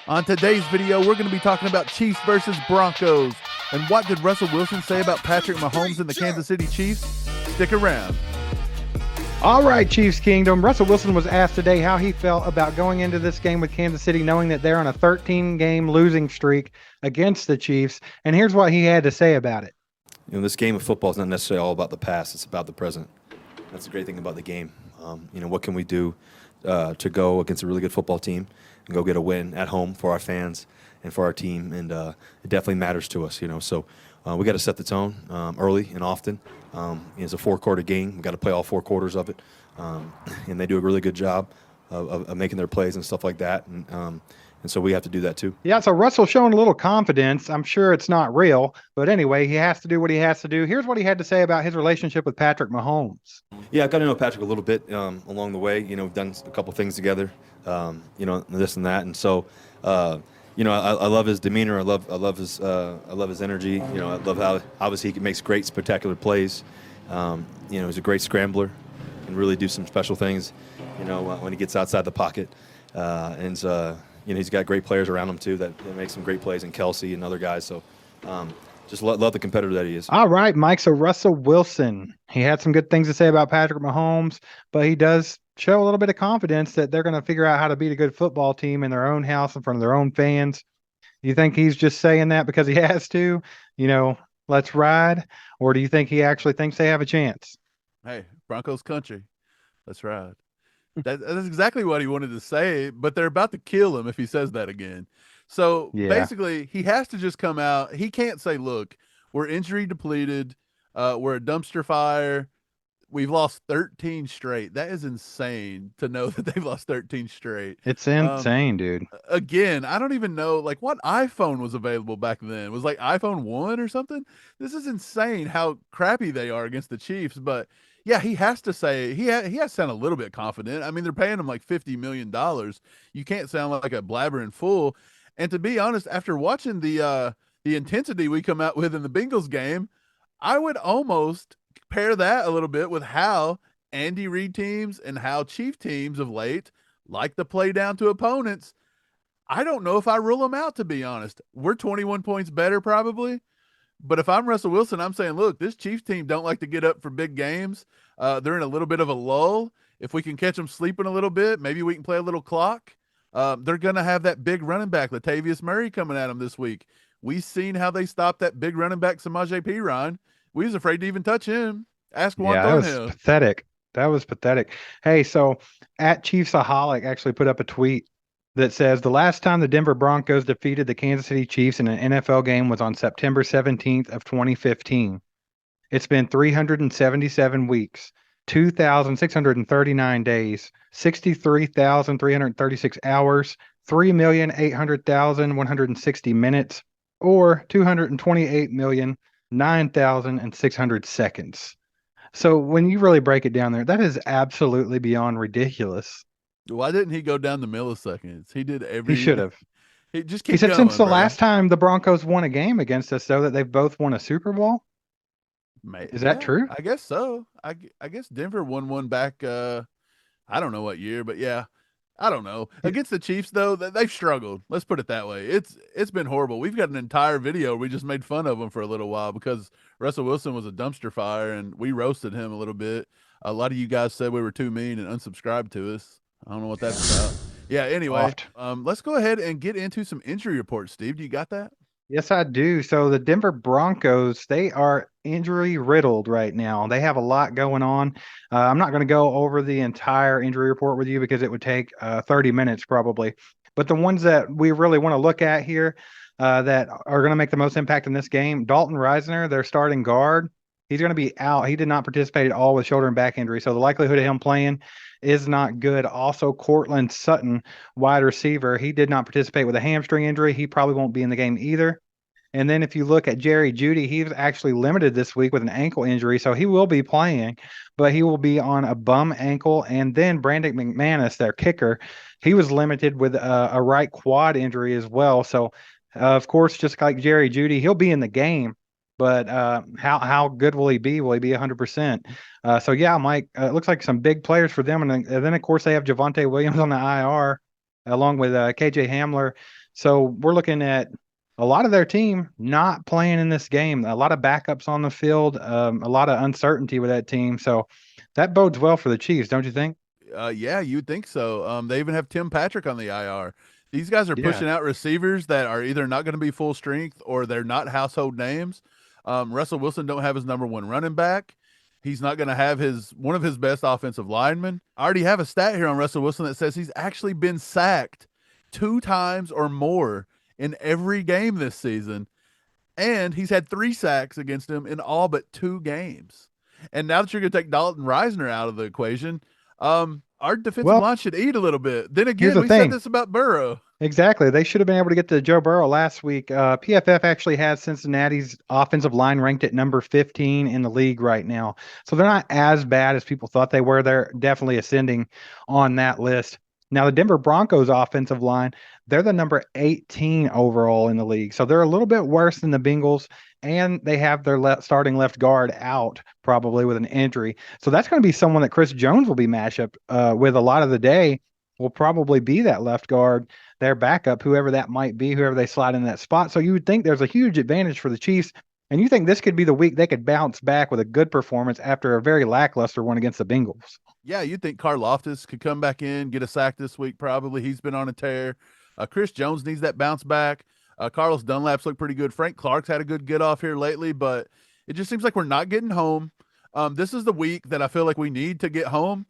On today's video, we're going to be talking about Chiefs versus Broncos. And what did Russell Wilson say about Patrick Mahomes and the Kansas City Chiefs? Stick around. All right, Chiefs Kingdom. Russell Wilson was asked today how he felt about going into this game with Kansas City, knowing that they're on a 13-game losing streak against the Chiefs. And here's what he had to say about it. This game of football is not necessarily all about the past. It's about the present. That's the great thing about the game. What can we do to go against a really good football team and go get a win at home for our fans and for our team? And it definitely matters to us, So we got to set the tone early and often. It's a four-quarter game. We got to play all four quarters of it. And they do a really good job of making their plays and stuff like that. And so we have to do that too. Yeah, so Russell showing a little confidence. I'm sure it's not real, but anyway, he has to do what he has to do. Here's what he had to say about his relationship with Patrick Mahomes. Yeah, I got to know Patrick a little bit along the way. We've done a couple things together, this and that. And so, I love his demeanor. I love his energy. I love how obviously he makes great, spectacular plays. He's a great scrambler and really do some special things, when he gets outside the pocket. He's got great players around him too that make some great plays, and Kelsey and other guys. So just love the competitor that he is. All right, Mike. So Russell Wilson, he had some good things to say about Patrick Mahomes, but he does show a little bit of confidence that they're going to figure out how to beat a good football team in their own house in front of their own fans. You think he's just saying that because he has to, let's ride? Or do you think he actually thinks they have a chance? Hey, Broncos country. Let's ride. That's exactly what he wanted to say, but they're about to kill him if he says that again. So basically, he has to just come out. He can't say, look, we're injury depleted. We're a dumpster fire. We've lost 13 straight. That is insane to know that they've lost 13 straight. It's insane, dude. Again, I don't even know what iPhone was available back then. It was like iPhone 1 or something. This is insane how crappy they are against the Chiefs, but yeah, he has to say he has to sound a little bit confident. I mean, they're paying him like $50 million. You can't sound like a blabbering fool. And to be honest, after watching the intensity we come out with in the Bengals game, I would almost pair that a little bit with how Andy Reid teams and how Chief teams of late like to play down to opponents. I don't know if I rule them out, to be honest. We're 21 points better probably. But if I'm Russell Wilson, I'm saying, look, this Chiefs team don't like to get up for big games. They're in a little bit of a lull. If we can catch them sleeping a little bit, maybe we can play a little clock. They're going to have that big running back, Latavius Murray, coming at them this week. We've seen how they stopped that big running back, Samaje Perine. We was afraid to even touch him. Ask Juan Thornhill. That was pathetic. That was pathetic. Hey, so at Chiefsaholic actually put up a tweet that says the last time the Denver Broncos defeated the Kansas City Chiefs in an NFL game was on September 17th of 2015. It's been 377 weeks, 2,639 days, 63,336 hours, 3,800,160 minutes, or 228,009,600 seconds. So when you really break it down there, that is absolutely beyond ridiculous. Why didn't he go down to milliseconds? He did He should have. He just He said going, since the last time the Broncos won a game against us, though, that they've both won a Super Bowl. Is that true? I guess so. I guess Denver won one back. I don't know what year, but yeah, I don't know. Against the Chiefs, though, they've struggled. Let's put it that way. It's been horrible. We've got an entire video. We just made fun of them for a little while because Russell Wilson was a dumpster fire, and we roasted him a little bit. A lot of you guys said we were too mean and unsubscribed to us. I don't know what that's about. Yeah, anyway, let's go ahead and get into some injury reports. Steve, do you got that? Yes, I do. So the Denver Broncos, they are injury riddled right now. They have a lot going on. I'm not going to go over the entire injury report with you because it would take 30 minutes probably. But the ones that we really want to look at here that are going to make the most impact in this game, Dalton Risner, their starting guard, he's going to be out. He did not participate at all with shoulder and back injury. So the likelihood of him playing is not good. Also, Cortland Sutton, wide receiver, he did not participate with a hamstring injury. He probably won't be in the game either. And then if you look at Jerry Jeudy, he was actually limited this week with an ankle injury, so he will be playing, but he will be on a bum ankle. And then Brandon McManus, their kicker, he was limited with a right quad injury as well. So, of course, just like Jerry Jeudy, he'll be in the game. But how good will he be? Will he be 100%? So, yeah, Mike, it looks like some big players for them. And then, of course, they have Javonte Williams on the IR. along with KJ Hamler. So we're looking at a lot of their team not playing in this game. A lot of backups on the field, a lot of uncertainty with that team. So that bodes well for the Chiefs, don't you think? Yeah, you'd think so. They even have Tim Patrick on the IR. These guys are Yeah. pushing out receivers that are either not going to be full strength or they're not household names. Russell Wilson don't have his number one running back. He's not going to have his one of his best offensive linemen. I already have a stat here on Russell Wilson that says he's actually been sacked 2 times or more in every game this season, and he's had 3 sacks against him in all but 2 games. And now that you're going to take Dalton Reisner out of the equation, our defensive Well, line should eat a little bit. Then here's again, the we said thing. this about Burrow. Exactly. They should have been able to get to Joe Burrow last week. PFF actually has Cincinnati's offensive line ranked at number 15 in the league right now. So they're not as bad as people thought they were. They're definitely ascending on that list. Now, the Denver Broncos offensive line, they're the number 18 overall in the league. So they're a little bit worse than the Bengals, and they have their starting left guard out probably with an injury. So that's going to be someone that Chris Jones will be matched up with a lot of the day, will probably be that left guard, their backup, whoever that might be, whoever they slide in that spot. So you would think there's a huge advantage for the Chiefs. And you think this could be the week they could bounce back with a good performance after a very lackluster one against the Bengals. Yeah, you'd think Karlaftis could come back in, get a sack this week. Probably he's been on a tear. Chris Jones needs that bounce back. Carlos Dunlap's looked pretty good. Frank Clark's had a good get off here lately, but it just seems like we're not getting home. This is the week that I feel like we need to get home.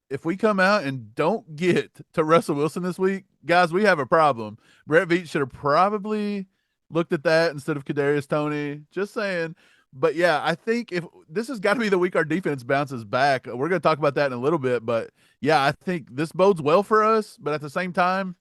If we come out and don't get to Russell Wilson this week, guys, we have a problem. Brett Veach should have probably looked at that instead of Kadarius Toney. Just saying. But yeah, I think if this has got to be the week our defense bounces back. We're going to talk about that in a little bit, but yeah, I think this bodes well for us. But at the same time,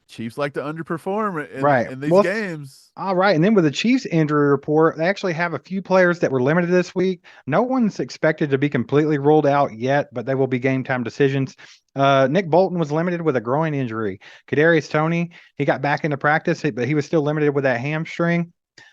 Chiefs like to underperform Right. in these Well, games. all right. And then with the Chiefs injury report, they actually have a few players that were limited this week. No one's expected to be completely ruled out yet, but they will be game time decisions. Nick Bolton was limited with a groin injury. Kadarius Toney, he got back into practice, but he was still limited with that hamstring.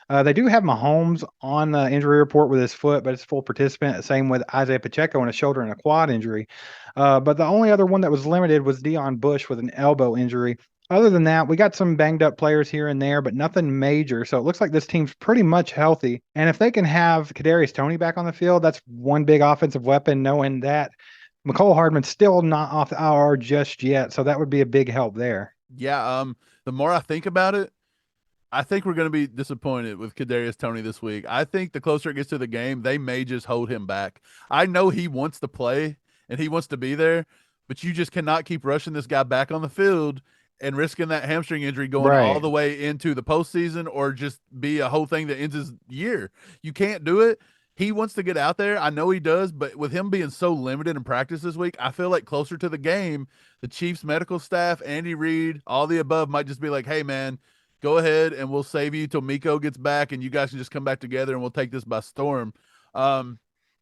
They do have Mahomes on the injury report with his foot, but it's full participant. Same with Isaiah Pacheco and a shoulder and a quad injury. But the only other one that was limited was Deion Bush with an elbow injury. Other than that, we got some banged up players here and there, but nothing major. So it looks like this team's pretty much healthy. And if they can have Kadarius Toney back on the field, that's one big offensive weapon, knowing that McCole Hardman's still not off the IR just yet. So that would be a big help there. Yeah, the more I think about it, I think we're going to be disappointed with Kadarius Toney this week. I think the closer it gets to the game, they may just hold him back. I know he wants to play and he wants to be there, but you just cannot keep rushing this guy back on the field and risking that hamstring injury going all Right. the way into the postseason or just be a whole thing that ends his year. You can't do it. He wants to get out there. I know he does, but with him being so limited in practice this week, I feel like closer to the game, the Chiefs medical staff, Andy Reid, all the above might just be like, hey, man, go ahead and we'll save you till Miko gets back and you guys can just come back together and we'll take this by storm.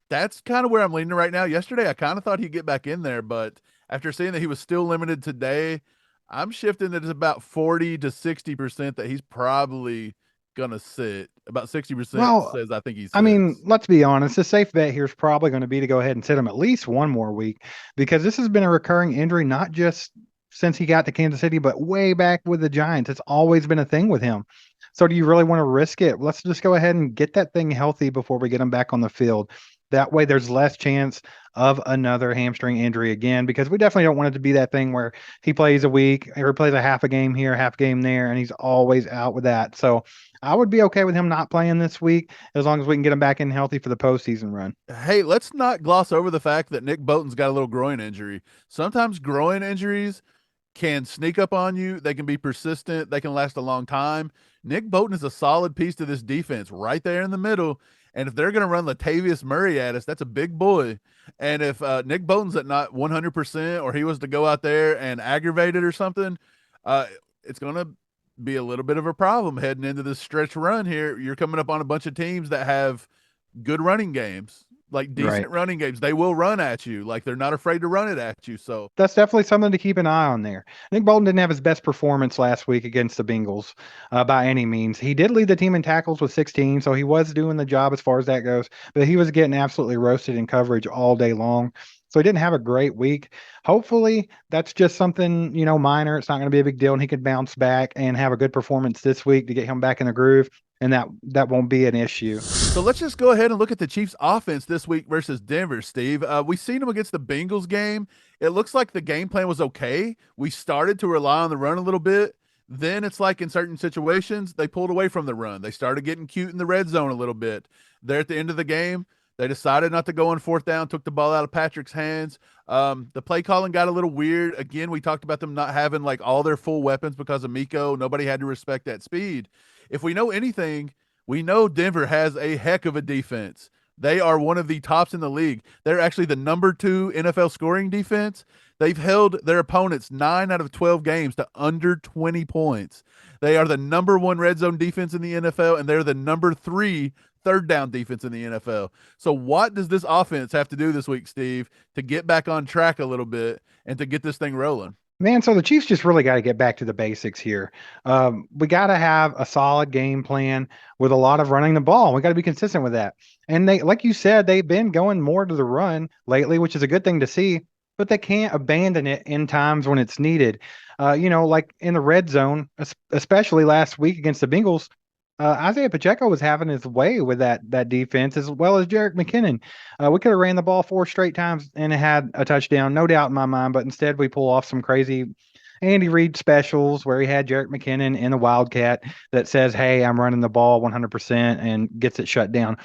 That's kind of where I'm leaning right now. Yesterday, I kind of thought he'd get back in there, but after seeing that he was still limited today, I'm shifting that it's about 40 to 60% that he's probably going to sit. About 60% Well, says I think he I mean, sits. let's be honest. The safe bet here is probably going to be to go ahead and sit him at least one more week because this has been a recurring injury, not just since he got to Kansas City, but way back with the Giants. It's always been a thing with him. So do you really want to risk it? Let's just go ahead and get that thing healthy before we get him back on the field. That way there's less chance of another hamstring injury again, because we definitely don't want it to be that thing where he plays a week or plays a half a game here, half a game there, and he's always out with that. So I would be okay with him not playing this week as long as we can get him back in healthy for the postseason run. Hey, let's not gloss over the fact that Nick Bolton's got a little groin injury. Sometimes groin injuries can sneak up on you. They can be persistent. They can last a long time. Nick Bolton is a solid piece to this defense right there in the middle. And if they're going to run Latavius Murray at us, that's a big boy. And if Nick Bolton's at not 100% or he was to go out there and aggravate it or something, it's going to be a little bit of a problem heading into this stretch run here. You're coming up on a bunch of teams that have good running games, like Right. decent running games. They will run at you. Like they're not afraid to run it at you. So That's definitely something to keep an eye on there. Nick Bolton didn't have his best performance last week against the Bengals by any means. He did lead the team in tackles with 16, so he was doing the job as far as that goes, but he was getting absolutely roasted in coverage all day long. So he didn't have a great week. Hopefully, that's just something, minor. It's not going to be a big deal, and he can bounce back and have a good performance this week to get him back in the groove, and that won't be an issue. So let's just go ahead and look at the Chiefs' offense this week versus Denver, Steve. We seen them against the Bengals game. It looks like the game plan was okay. We started to rely on the run a little bit. Then it's like in certain situations, they pulled away from the run. They started getting cute in the red zone a little bit. There at the end of the game, they decided not to go on fourth down, took the ball out of Patrick's hands. The play calling got a little weird. Again, we talked about them not having like all their full weapons because of Miko. Nobody had to respect that speed. If we know anything, we know Denver has a heck of a defense. They are one of the tops in the league. They're actually the number 2 NFL scoring defense. They've held their opponents 9 out of 12 games to under 20 points. They are the number 1 red zone defense in the NFL, and they're the number 3 third down defense in the NFL. So what does this offense have to do this week, Steve, to get back on track a little bit and to get this thing rolling? Man, so the Chiefs just really got to get back to the basics here. We got to have a solid game plan with a lot of running the ball. We got to be consistent with that. And they, like you said, they've been going more to the run lately, which is a good thing to see, but they can't abandon it in times when it's needed. Like in the red zone, especially last week against the Bengals, Isaiah Pacheco was having his way with that defense as well as Jerick McKinnon. We could have ran the ball 4 straight times and it had a touchdown, no doubt in my mind. But instead, we pull off some crazy Andy Reid specials where he had Jerick McKinnon in the Wildcat that says, "Hey, I'm running the ball 100% and gets it shut down."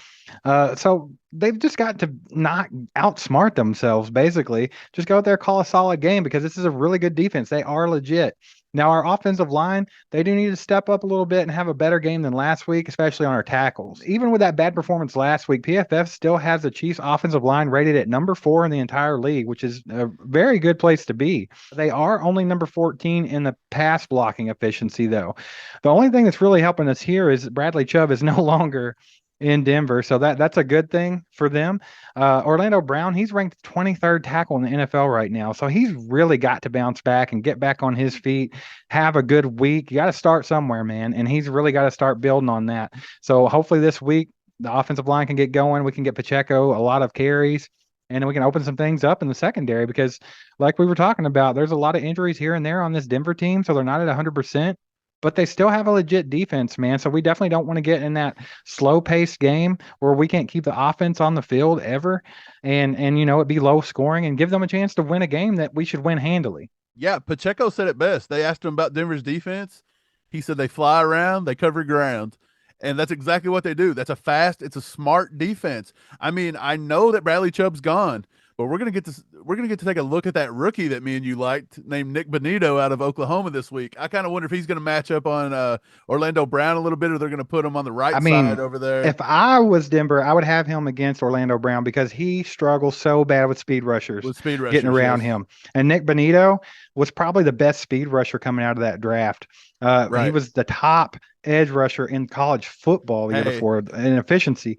So they've just got to not outsmart themselves. Basically, just go out there, call a solid game because this is a really good defense. They are legit. Now, our offensive line, they do need to step up a little bit and have a better game than last week, especially on our tackles. Even with that bad performance last week, PFF still has the Chiefs' offensive line rated at number 4 in the entire league, which is a very good place to be. They are only number 14 in the pass blocking efficiency, though. The only thing that's really helping us here is Bradley Chubb is no longer in Denver, so that's a good thing for them. Orlando Brown, he's ranked 23rd tackle in the NFL right now, so he's really got to bounce back and get back on his feet, have a good week. You got to start somewhere, man, and he's really got to start building on that. So hopefully this week the offensive line can get going. We can get Pacheco a lot of carries, and then we can open some things up in the secondary because, like we were talking about, there's a lot of injuries here and there on this Denver team, so they're not at 100%. But they still have a legit defense, man. So we definitely don't want to get in that slow-paced game where we can't keep the offense on the field ever, and it be low scoring and give them a chance to win a game that we should win handily. Yeah, Pacheco said it best. They asked him about Denver's defense. He said they fly around, they cover ground. And that's exactly what they do. That's it's a smart defense. I mean, I know that Bradley Chubb's gone, but we're gonna get to take a look at that rookie that me and you liked named Nick Bonito out of Oklahoma this week. I kind of wonder if he's gonna match up on Orlando Brown a little bit, or they're gonna put him on the right side over there. If I was Denver, I would have him against Orlando Brown because he struggles so bad with speed rushers, getting around him. And Nick Bonito was probably the best speed rusher coming out of that draft. He was the top edge rusher in college football the year before in efficiency.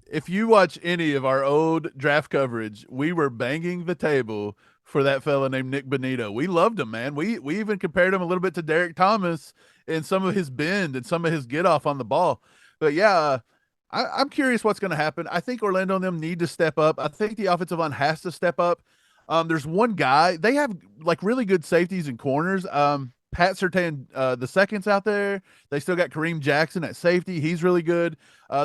If you watch any of our old draft coverage, we were banging the table for that fella named Nick Bonito. We loved him, man. We even compared him a little bit to Derek Thomas in some of his bend and some of his get off on the ball. But yeah, I'm curious what's going to happen. I think Orlando and them need to step up. I think the offensive line has to step up. There's one guy. They have like really good safeties and corners. Pat Surtain, the second's out there. They still got Kareem Jackson at safety. He's really good.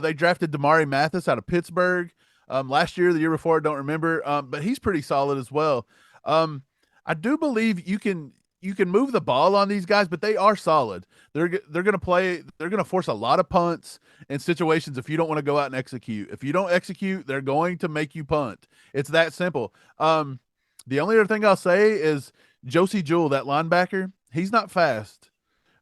They drafted Damari Mathis out of Pittsburgh last year, the year before, I don't remember. But he's pretty solid as well. I do believe you can move the ball on these guys, but they are solid. They're going to play. They're going to force a lot of punts in situations if you don't want to go out and execute. If you don't execute, they're going to make you punt. It's that simple. The only other thing I'll say is Josie Jewell, that linebacker, he's not fast,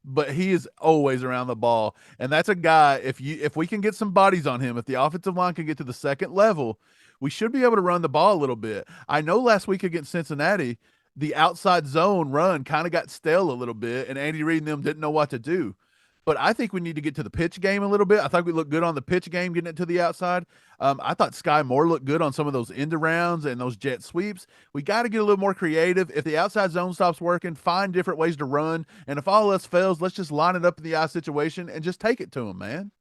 but he is always around the ball. And that's a guy, if we can get some bodies on him, if the offensive line can get to the second level, we should be able to run the ball a little bit. I know last week against Cincinnati, the outside zone run kind of got stale a little bit, and Andy Reid and them didn't know what to do. But I think we need to get to the pitch game a little bit. I thought we looked good on the pitch game, getting it to the outside. I thought Sky Moore looked good on some of those end arounds and those jet sweeps. We got to get a little more creative. If the outside zone stops working, find different ways to run. And if all else fails, let's just line it up in the eye situation and just take it to them, man.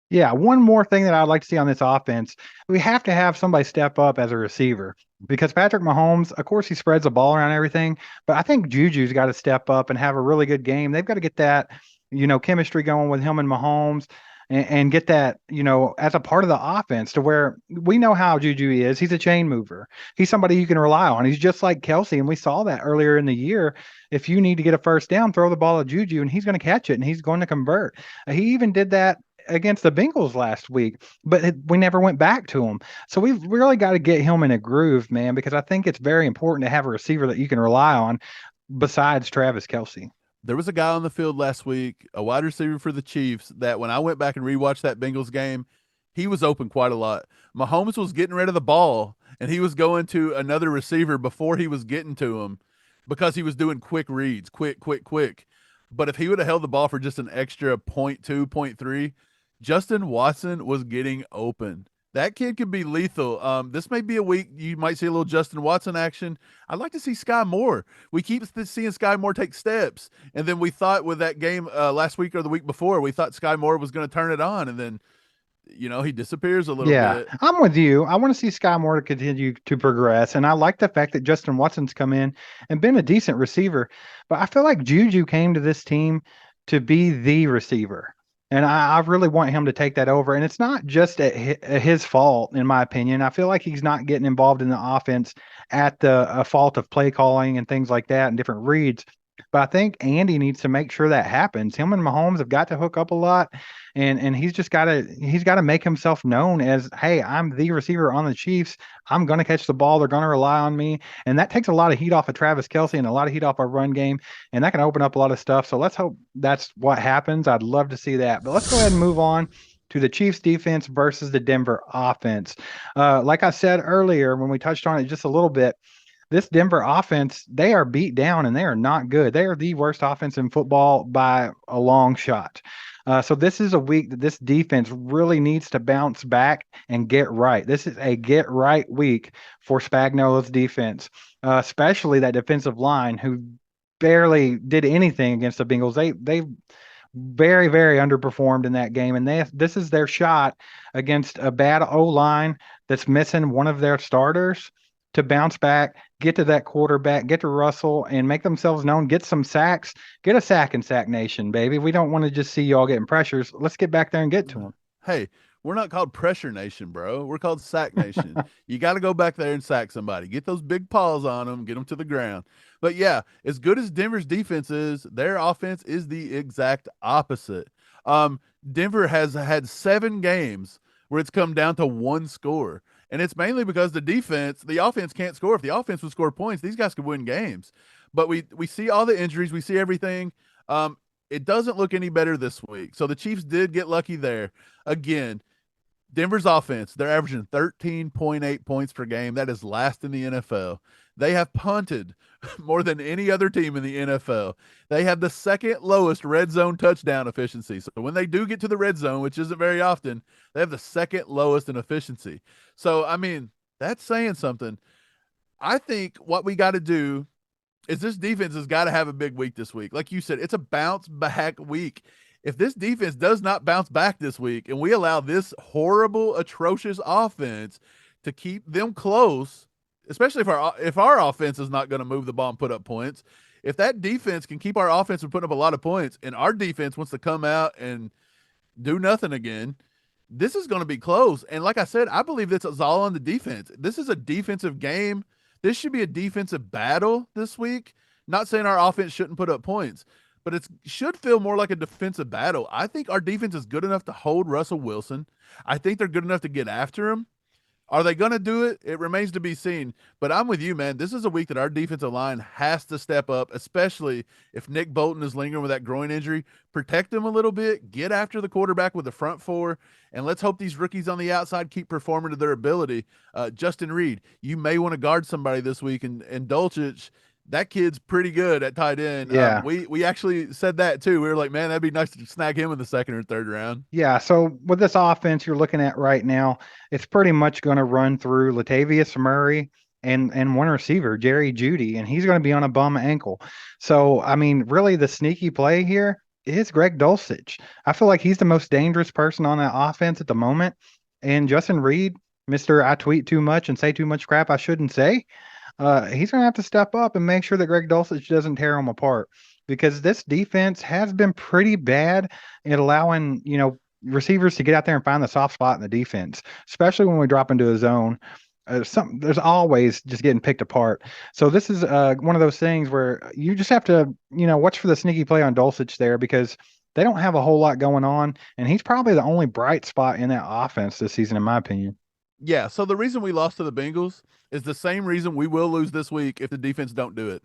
Yeah, one more thing that I'd like to see on this offense, we have to have somebody step up as a receiver because Patrick Mahomes, of course, he spreads the ball around everything, but I think Juju's got to step up and have a really good game. They've got to get that, chemistry going with him and Mahomes and get that, as a part of the offense to where we know how Juju is. He's a chain mover. He's somebody you can rely on. He's just like Kelsey, and we saw that earlier in the year. If you need to get a first down, throw the ball at Juju, and he's going to catch it and he's going to convert. He even did that against the Bengals last week, but we never went back to him. So we've really got to get him in a groove, man, because I think it's very important to have a receiver that you can rely on besides Travis Kelsey. There was a guy on the field last week, a wide receiver for the Chiefs, that when I went back and rewatched that Bengals game, he was open quite a lot. Mahomes was getting rid of the ball, and he was going to another receiver before he was getting to him because he was doing quick reads, quick, quick, quick. But if he would have held the ball for just an extra point two, point three, Justin Watson was getting open. That kid could be lethal. This may be a week you might see a little Justin Watson action. I'd like to see Sky Moore. We keep seeing Sky Moore take steps, and then we thought with that game last week or the week before, we thought Sky Moore was going to turn it on, and then he disappears a little Yeah, bit. I'm with you. I want to see Sky Moore to continue to progress. And I like the fact that Justin Watson's come in and been a decent receiver. But I feel like Juju came to this team to be the receiver. And I really want him to take that over. And it's not just at his fault, in my opinion. I feel like he's not getting involved in the offense at the fault of play calling and things like that and different reads. But I think Andy needs to make sure that happens. Him and Mahomes have got to hook up a lot, and he's got to make himself known as, hey, I'm the receiver on the Chiefs. I'm going to catch the ball. They're going to rely on me, and that takes a lot of heat off of Travis Kelsey and a lot of heat off our run game, and that can open up a lot of stuff. So let's hope that's what happens. I'd love to see that. But let's go ahead and move on to the Chiefs defense versus the Denver offense. Like I said earlier when we touched on it just a little bit, this Denver offense, they are beat down and they are not good. They are the worst offense in football by a long shot. So this is a week that this defense really needs to bounce back and get right. This is a get right week for Spagnuolo's defense, especially that defensive line who barely did anything against the Bengals. They very very underperformed in that game, and this is their shot against a bad O line that's missing one of their starters to bounce back, get to that quarterback, get to Russell, and make themselves known, get some sacks, get a sack in Sack Nation, baby. We don't want to just see y'all getting pressures. Let's get back there and get to them. Hey, we're not called Pressure Nation, bro. We're called Sack Nation. You got to go back there and sack somebody. Get those big paws on them, get them to the ground. But yeah, as good as Denver's defense is, their offense is the exact opposite. Denver has had 7 games where it's come down to one score. And it's mainly because the offense can't score. If the offense would score points, these guys could win games. But we see all the injuries, we see everything. It doesn't look any better this week. So the Chiefs did get lucky there. Again, Denver's offense, they're averaging 13.8 points per game. That is last in the NFL. They have punted more than any other team in the NFL. They have the second lowest red zone touchdown efficiency. So when they do get to the red zone, which isn't very often, they have the second lowest in efficiency. So, I mean, that's saying something. I think what we got to do is this defense has got to have a big week this week. Like you said, it's a bounce back week. If this defense does not bounce back this week and we allow this horrible, atrocious offense to keep them close, especially if our offense is not going to move the ball and put up points, if that defense can keep our offense from putting up a lot of points and our defense wants to come out and do nothing again, this is going to be close. And like I said, I believe this is all on the defense. This is a defensive game. This should be a defensive battle this week. Not saying our offense shouldn't put up points, but it should feel more like a defensive battle. I think our defense is good enough to hold Russell Wilson. I think they're good enough to get after him. Are they going to do it? It remains to be seen. But I'm with you, man. This is a week that our defensive line has to step up, especially if Nick Bolton is lingering with that groin injury. Protect him a little bit, get after the quarterback with the front four, and let's hope these rookies on the outside keep performing to their ability. Justin Reed, you may want to guard somebody this week, and Dulcich, that kid's pretty good at tight end. Yeah. We actually said that too. We were like, man, that'd be nice to snag him in the second or third round. Yeah, so with this offense you're looking at right now, it's pretty much going to run through Latavius Murray and one receiver, Jerry Judy, and he's going to be on a bum ankle. So, I mean, really the sneaky play here is Greg Dulcich. I feel like he's the most dangerous person on that offense at the moment. And Justin Reed, Mr. I tweet too much and say too much crap I shouldn't say, he's going to have to step up and make sure that Greg Dulcich doesn't tear him apart because this defense has been pretty bad at allowing, receivers to get out there and find the soft spot in the defense, especially when we drop into a zone. There's always just getting picked apart. So this is one of those things where you just have to, watch for the sneaky play on Dulcich there because they don't have a whole lot going on, and he's probably the only bright spot in that offense this season, in my opinion. Yeah, so the reason we lost to the Bengals is the same reason we will lose this week if the defense don't do it.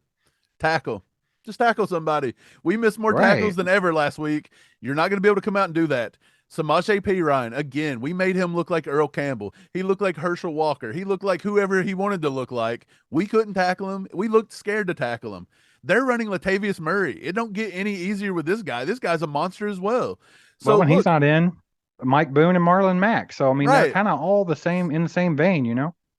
Tackle. Just tackle somebody. We missed more tackles Right. than ever last week. You're not going to be able to come out and do that. Samaje P. Ryan, again, we made him look like Earl Campbell. He looked like Herschel Walker. He looked like whoever he wanted to look like. We couldn't tackle him. We looked scared to tackle him. They're running Latavius Murray. It don't get any easier with this guy. This guy's a monster as well. Well, So when he's look, not in, Mike Boone and Marlon Mack. So I mean, they're right. kind of all the same in the same vein,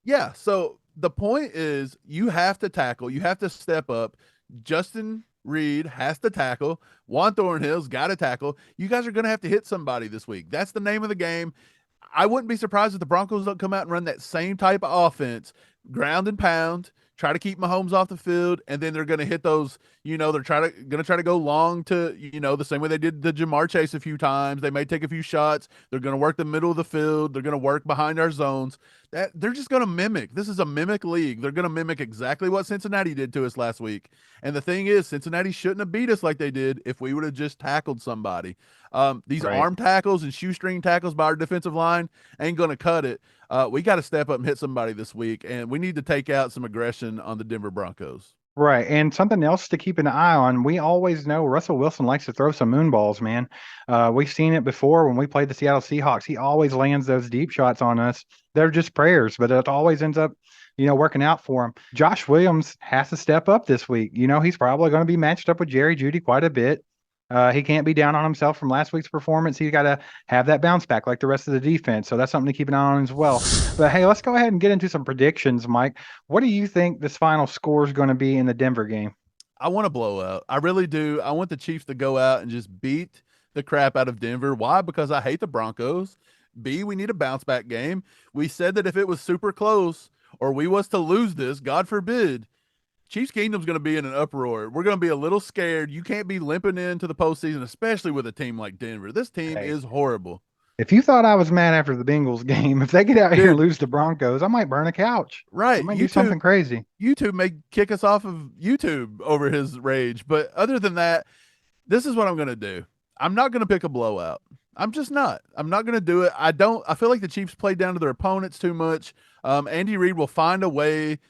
Yeah. So the point is you have to tackle, you have to step up. Justin Reed has to tackle. Juan Thornhill's got to tackle. You guys are going to have to hit somebody this week. That's the name of the game. I wouldn't be surprised if the Broncos don't come out and run that same type of offense, ground and pound, try to keep Mahomes off the field, and then they're going to hit those. They're going to try to go long to the same way they did the Jamar Chase a few times. They may take a few shots. They're going to work the middle of the field. They're going to work behind our zones. That they're just going to mimic. This is a mimic league. They're going to mimic exactly what Cincinnati did to us last week. And the thing is, Cincinnati shouldn't have beat us like they did if we would have just tackled somebody. These Right. arm tackles and shoestring tackles by our defensive line ain't going to cut it. We got to step up and hit somebody this week, and we need to take out some aggression on the Denver Broncos. Right. And something else to keep an eye on, we always know Russell Wilson likes to throw some moon balls, man. We've seen it before when we played the Seattle Seahawks. He always lands those deep shots on us. They're just prayers, but it always ends up, working out for him. Josh Williams has to step up this week. He's probably going to be matched up with Jerry Jeudy quite a bit. He can't be down on himself from last week's performance. He's got to have that bounce back like the rest of the defense. So that's something to keep an eye on as well. But hey, let's go ahead and get into some predictions, Mike. What do you think this final score is going to be in the Denver game? I want to blow out. I really do. I want the Chiefs to go out and just beat the crap out of Denver. Why? Because I hate the Broncos. B, we need a bounce back game. We said that if it was super close or we was to lose this, God forbid, Chiefs Kingdom's going to be in an uproar. We're going to be a little scared. You can't be limping into the postseason, especially with a team like Denver. This team Hey, is horrible. if you thought I was mad after the Bengals game, if they get out here and Dude, lose the Broncos, I might burn a couch. I right. might do something crazy. YouTube may kick us off of YouTube over his rage. But other than that, this is what I'm going to do. I'm not going to pick a blowout. I'm just not. I'm not going to do it. I feel like the Chiefs played down to their opponents too much. Andy Reid will find a way.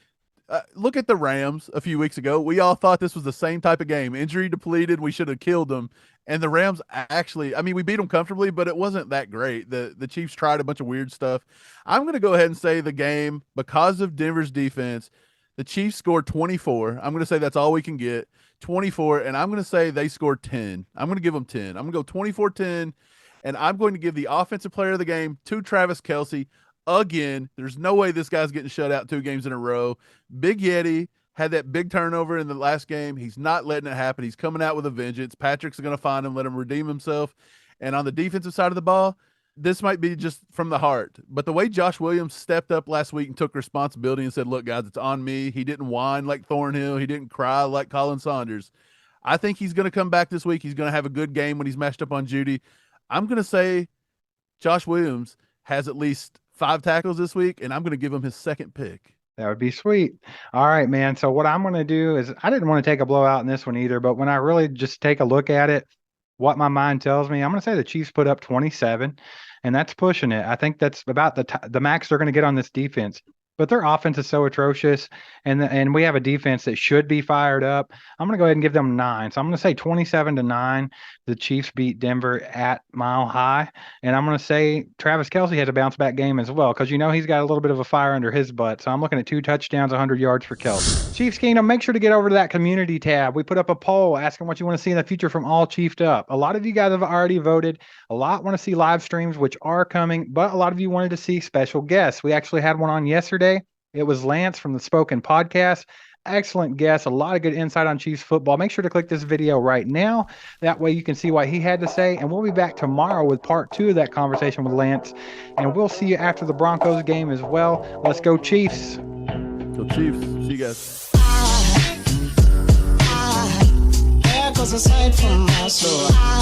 Look at the Rams a few weeks ago. We all thought this was the same type of game. Injury depleted. We should have killed them. And the Rams actually, I mean, we beat them comfortably, but it wasn't that great. The Chiefs tried a bunch of weird stuff. I'm going to go ahead and say the game, because of Denver's defense, the Chiefs scored 24. I'm going to say that's all we can get. 24. And I'm going to say they scored 10. I'm going to give them 10. I'm going to go 24-10. And I'm going to give the offensive player of the game to Travis Kelce again. There's no way this guy's getting shut out 2 games in a row. Big Yeti had that big turnover in the last game. He's not letting it happen. He's coming out with a vengeance. Patrick's going to find him, let him redeem himself. And on the defensive side of the ball, this might be just from the heart. But the way Josh Williams stepped up last week and took responsibility and said, look, guys, it's on me. He didn't whine like Thornhill. He didn't cry like Colin Saunders. I think he's going to come back this week. He's going to have a good game when he's matched up on Jeudy. I'm going to say Josh Williams has at least 5 tackles this week, and I'm going to give him his second pick. That would be sweet. All right, man. So what I'm going to do is I didn't want to take a blowout in this one either, but when I really just take a look at it, what my mind tells me, I'm going to say the Chiefs put up 27, and that's pushing it. I think that's about the max they're going to get on this defense. But their offense is so atrocious, and we have a defense that should be fired up. I'm going to go ahead and give them 9. So I'm going to say 27-9. The Chiefs beat Denver at Mile High, and I'm going to say Travis Kelce has a bounce back game as well because he's got a little bit of a fire under his butt. So I'm looking at 2 touchdowns, 100 yards for Kelce. Chiefs Kingdom, make sure to get over to that community tab. We put up a poll asking what you want to see in the future from All Chiefed Up. A lot of you guys have already voted. A lot want to see live streams, which are coming, but a lot of you wanted to see special guests. We actually had one on yesterday. It was Lance from the Spoken Podcast. excellent guest, a lot of good insight on Chiefs football. Make sure to click this video right now. That way you can see what he had to say. And we'll be back tomorrow with part 2 of that conversation with Lance. And we'll see you after the Broncos game as well. Let's go, Chiefs. Go Chiefs. See you guys. There goes a sight from my soul.